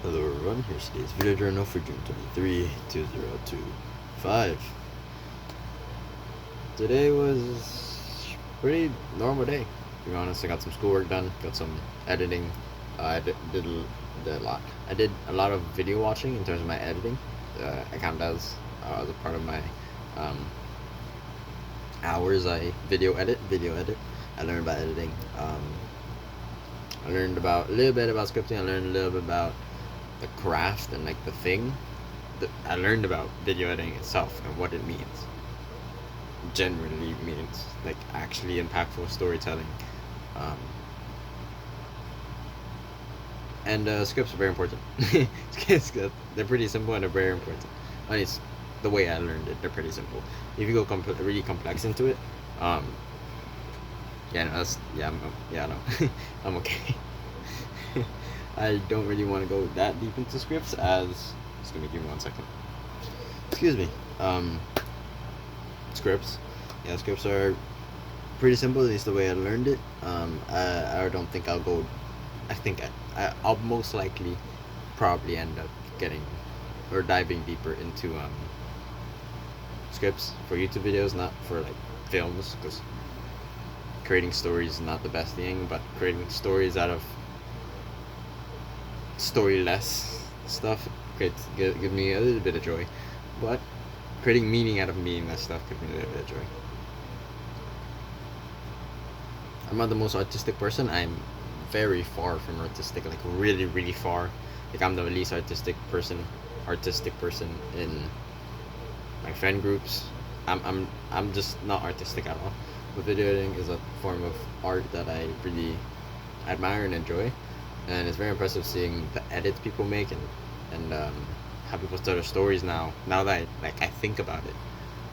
Hello everyone, here's today's video journal for June 23, 2025. Today was a pretty normal day, to be honest. I got some schoolwork done, got some editing. Did a lot. I did a lot of video watching in terms of my editing. I count that as a part of my um, hours I video edit. I learned about editing. I learned about a little bit about scripting. I learned a little bit about the craft and like the thing that I learned about video editing itself and what it means. Generally means like actually impactful storytelling. Um, and scripts are very important. They're pretty simple and they're very important. At least the way I learned it, they're pretty simple. If you go really complex into it, um, yeah, no, no, I'm okay. I don't really want to go that deep into scripts as just gonna give me 1 second. Excuse me. Scripts. Yeah, scripts are pretty simple. At least the way I learned it. I don't think I'll go. I think I'll most likely probably end up getting or diving deeper into scripts for YouTube videos, not for like films, because creating stories is not the best thing. But creating stories out of storyless stuff give me a little bit of joy, but creating meaning out of meaningless stuff gives me a little bit of joy. I'm not the most artistic person. I'm very far from artistic, like really, really far. Like I'm the least artistic person in my friend groups. I'm just not artistic at all. But video editing is a form of art that I really admire and enjoy, and it's very impressive seeing the edits people make and how people tell their stories now. Now that I think about it,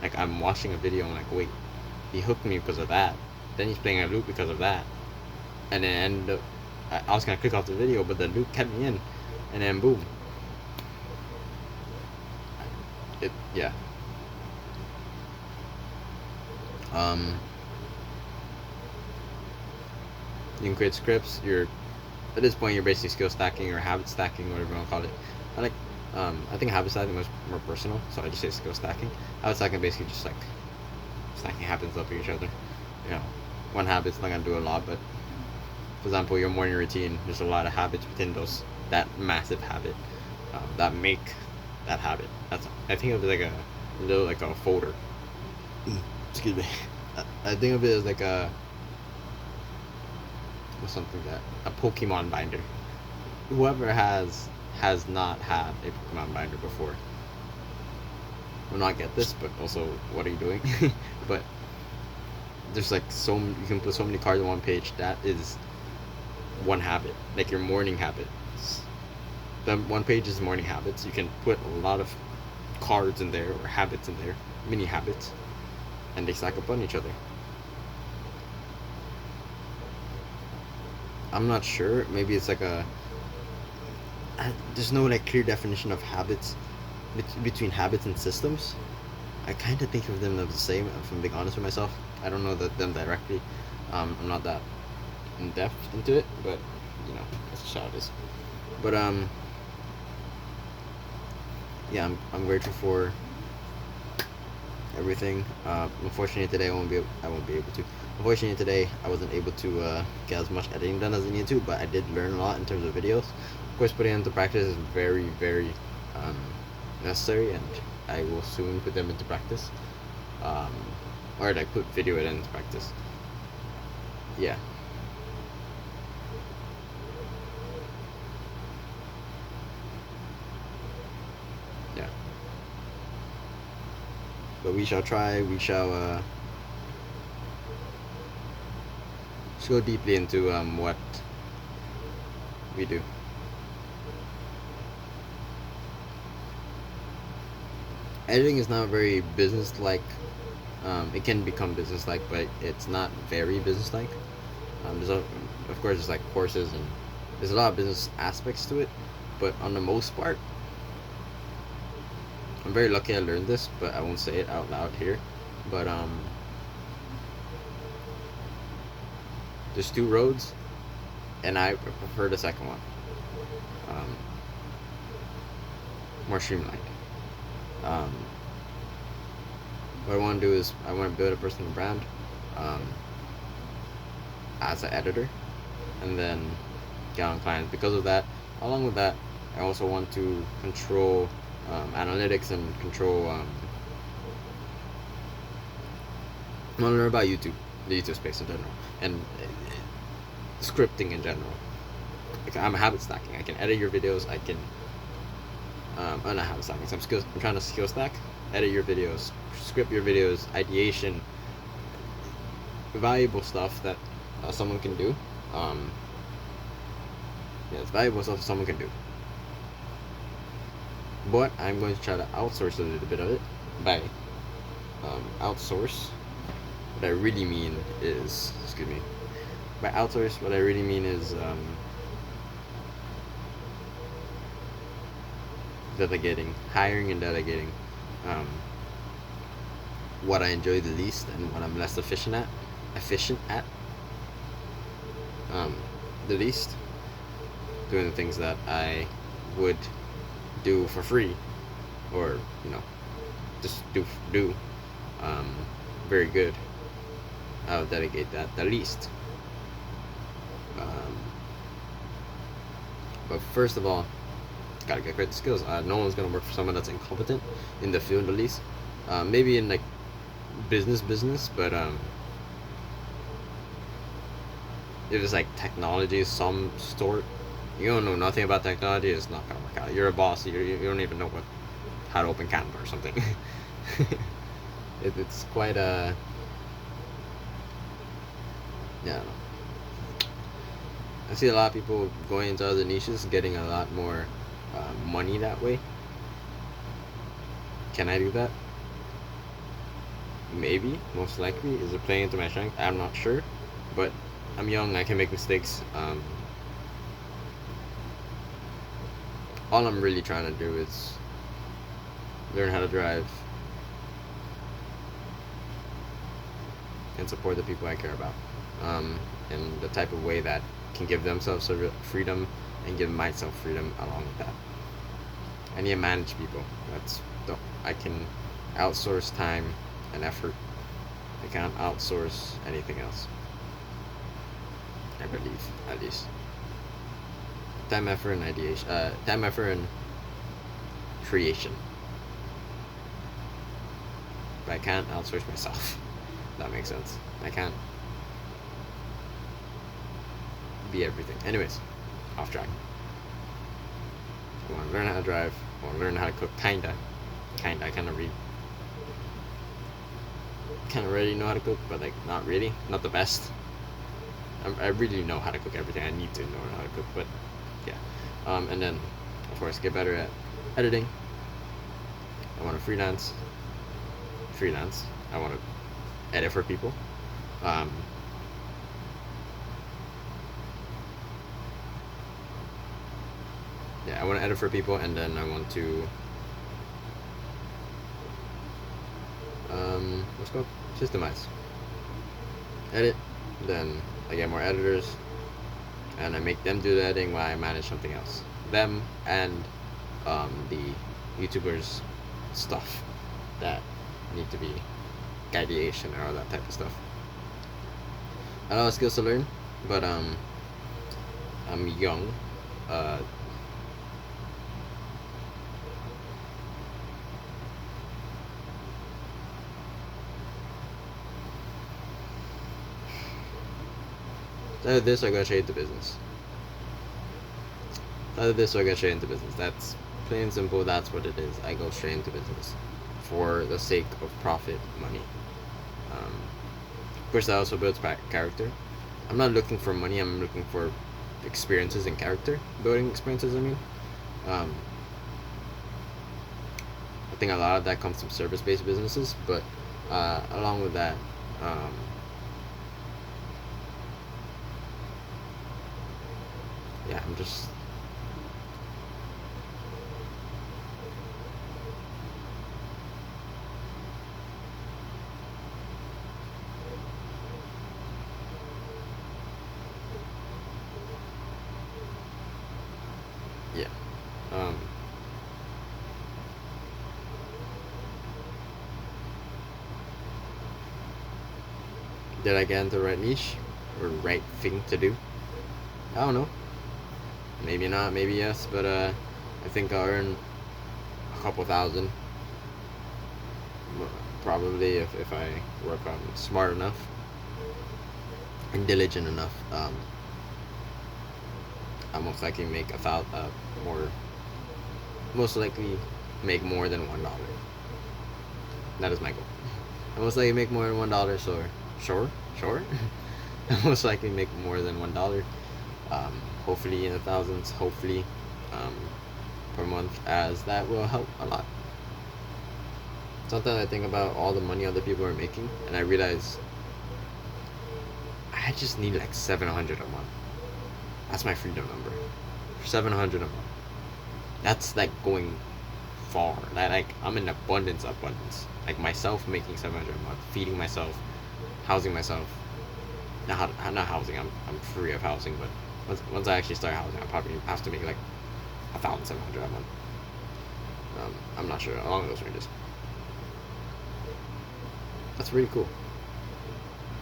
like I'm watching a video and I'm like, wait, he hooked me because of that. Then he's playing a loop because of that, and then I was gonna click off the video, but the loop kept me in, and then boom. Yeah. You can create scripts. At this point you're basically skill stacking or habit stacking, whatever you want to call it. I like I think habit stacking was more personal, so I just say skill stacking. Habit stacking basically just like stacking habits up each other. You know, one habit's not gonna do a lot, but for example, your morning routine, there's a lot of habits within that massive habit that make that habit. I think of it like a little like a folder. Excuse me. I think of it as like something that a Pokemon binder. Whoever has not had a Pokemon binder before will not get this, but also what are you doing? But there's like you can put so many cards on one page. That is one habit, like your morning habits. The one page is morning habits. You can put a lot of cards in there or habits in there, mini habits, and they stack up on each other. I'm not sure. Maybe it's like there's no like clear definition of habits between habits and systems. I kind of think of them as the same. If I'm being honest with myself, I don't know them directly. I'm not that in depth into it, but you know, that's just how it is. But yeah, I'm grateful for everything. Unfortunately today I won't be able to. Unfortunately today I wasn't able to get as much editing done as I needed to, but I did learn a lot in terms of videos. Of course, putting them into practice is very, very necessary, and I will soon put them into practice. Or like put video editing into practice. Yeah. Yeah. But we shall try. We shall go deeply into what we do. Editing is not very business-like. It can become business-like, but it's not very business-like. Of course, there's like courses and there's a lot of business aspects to it, but on the most part, I'm very lucky I learned this, but I won't say it out loud here. But there's two roads, and I prefer the second one. more streamlined. Um, what I want to do is I want to build a personal brand um, as an editor, and then get on clients. Because of that, along with that, I also want to control analytics and control. I want to learn about YouTube, the YouTube space in general, and scripting in general. Like, I'm habit stacking. I can edit your videos. I can. Not habit stacking. So I'm trying to skill stack. Edit your videos, script your videos, ideation, valuable stuff that someone can do. Yeah, it's valuable stuff someone can do. But I'm going to try to outsource a little bit of it. By outsource, what I really mean is, excuse me, by outsource, what I really mean is delegating, hiring and delegating what I enjoy the least and what I'm less efficient at, the least, doing the things that I would do for free, or just do very good. I'll delegate that the least. But first of all, gotta get great skills. No one's gonna work for someone that's incompetent in the field, at least. Maybe in like business, but if it's like technology of some sort, you don't know nothing about technology, it's not gonna work out. You're a boss. You don't even know how to open Canva or something. It's quite a yeah. I don't know. I see a lot of people going into other niches, getting a lot more money that way. Can I do that? Maybe, most likely. Is it playing into my strength? I'm not sure, but I'm young. I can make mistakes. All I'm really trying to do is learn how to drive and support the people I care about, in the type of way that can give themselves freedom and give myself freedom along with that. I need to manage people. I can outsource time and effort. I can't outsource anything else. I believe, at least. Time, effort, and ideation. Time, effort, and creation. But I can't outsource myself. That makes sense. I can't be everything. Anyways, off track. I want to learn how to drive. I want to learn how to cook. Kinda. I kind of already know how to cook, but like not really. Not the best. I really know how to cook everything. I need to know how to cook, but yeah. And then, of course, get better at editing. I want to freelance. I want to edit for people. Yeah, I want to edit for people, and then I want to what's called systemize. Edit, then I get more editors, and I make them do the editing while I manage something else. Them and the YouTubers stuff that need to be ideation and all that type of stuff. A lot of skills to learn, but I'm young. Either this or I go straight into business. Either this or I go straight into business. That's plain and simple. That's what it is. I go straight into business for the sake of profit, money. Of course, that also builds character. I'm not looking for money. I'm looking for experiences and character building experiences. I mean, I think a lot of that comes from service-based businesses, but along with that, yeah, I'm just yeah. Did I get into the right niche or right thing to do? I don't know. Maybe not, maybe yes, but I think I'll earn a couple thousand. Probably if I work on smart enough and diligent enough. I'll most likely make more. Most likely make more than $1. That is my goal. I most likely make more than $1. So sure. I most likely make more than $1. Hopefully in the thousands. Hopefully um, per month, as that will help a lot. Sometimes I think about all the money other people are making, and I realize I just need like 700 a month. That's my freedom number. 700 a month. That's like going far. Like I'm in abundance. Like myself making 700 a month, feeding myself, housing myself. Not housing. I'm free of housing, but once I actually start housing, I probably have to make like 1,700 a month. I'm not sure along those ranges. That's really cool.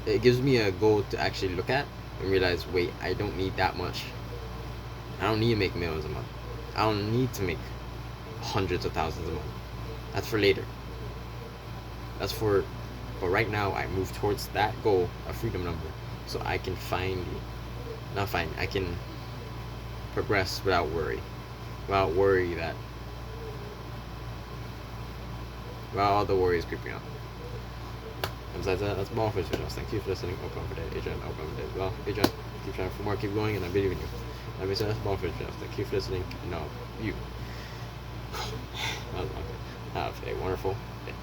It gives me a goal to actually look at and realize, wait, I don't need that much. I don't need to make millions a month. I don't need to make hundreds of thousands a month. That's for later. That's for, but right now I move towards that goal, a freedom number, so I can I can progress without worry that, without all the worries creeping up. And besides that, that's all for this video. Thank you for listening. Open for day, Adrian. Open for day as well. Adrian, keep trying for more, keep going, and I believe in you. That being said, that's all for this video. Thank you for listening. And you have a wonderful day.